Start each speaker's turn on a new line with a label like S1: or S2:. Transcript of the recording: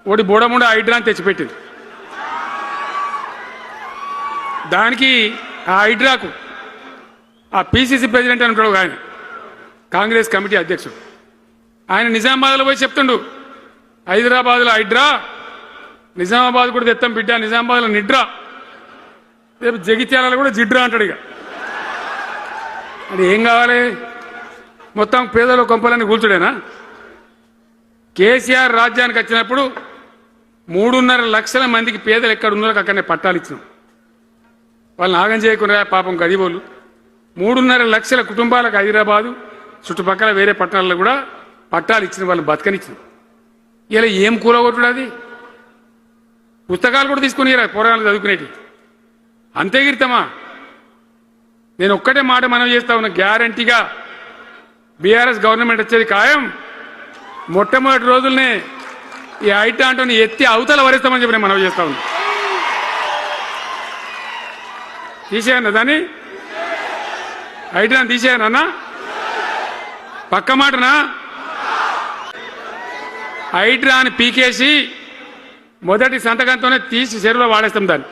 S1: ఒకటి బోడముండ హైడ్రాని తెచ్చిపెట్టింది. దానికి ఆ హైడ్రాకు ఆ పిసిసి ప్రెసిడెంట్ అని ఉంటాడు ఆయన, కాంగ్రెస్ కమిటీ అధ్యక్షుడు, ఆయన నిజామాబాద్లో పోయి చెప్తుండు, హైదరాబాద్లో హైడ్రా, నిజామాబాద్ కూడా తెత్తాం బిడ్డ, నిజామాబాద్లో నిడ్రా, రేపు జగిత్యాలలో కూడా జిడ్రా అంటాడు. ఇక అది ఏం కావాలి? మొత్తం పేదల కొంపలన్నీ కూల్చుడేనా? కేసీఆర్ రాజ్యానికి వచ్చినప్పుడు 3.5 లక్షల మందికి పేదలు ఎక్కడ ఉన్నారో అక్కడనే పట్టాలు ఇచ్చినాం. వాళ్ళని ఆగం చేయకుండా పాపం గరీబోళ్ళు 3.5 లక్షల కుటుంబాలకు హైదరాబాదు చుట్టుపక్కల వేరే పట్టణాల్లో కూడా పట్టాలు ఇచ్చిన వాళ్ళని బతకనిచ్చినాం. ఇలా ఏం కూలగొట్టుడు? అది పుస్తకాలు కూడా తీసుకుని పోరాటాలు చదువుకునేటి అంతే గిరితమా? నేను ఒక్కటే మాట మనం చేస్తా ఉన్నా, గ్యారంటీగా బీఆర్ఎస్ గవర్నమెంట్ వచ్చేది ఖాయం. మొట్టమొదటి రోజులనే ఈ ఐటాంటోని ఎత్తి అవతల వరిస్తామని చెప్పి నేను మనం చేస్తా ఉన్నా. తీసేయన్నా దాన్ని, ఐటాన్ని తీసేయనన్నా, పక్క మాటనా? హైడ్రాని పీకేసి మొదటి సంతకంతోనే తీసి చెరువులో వాడేస్తాం దాన్ని.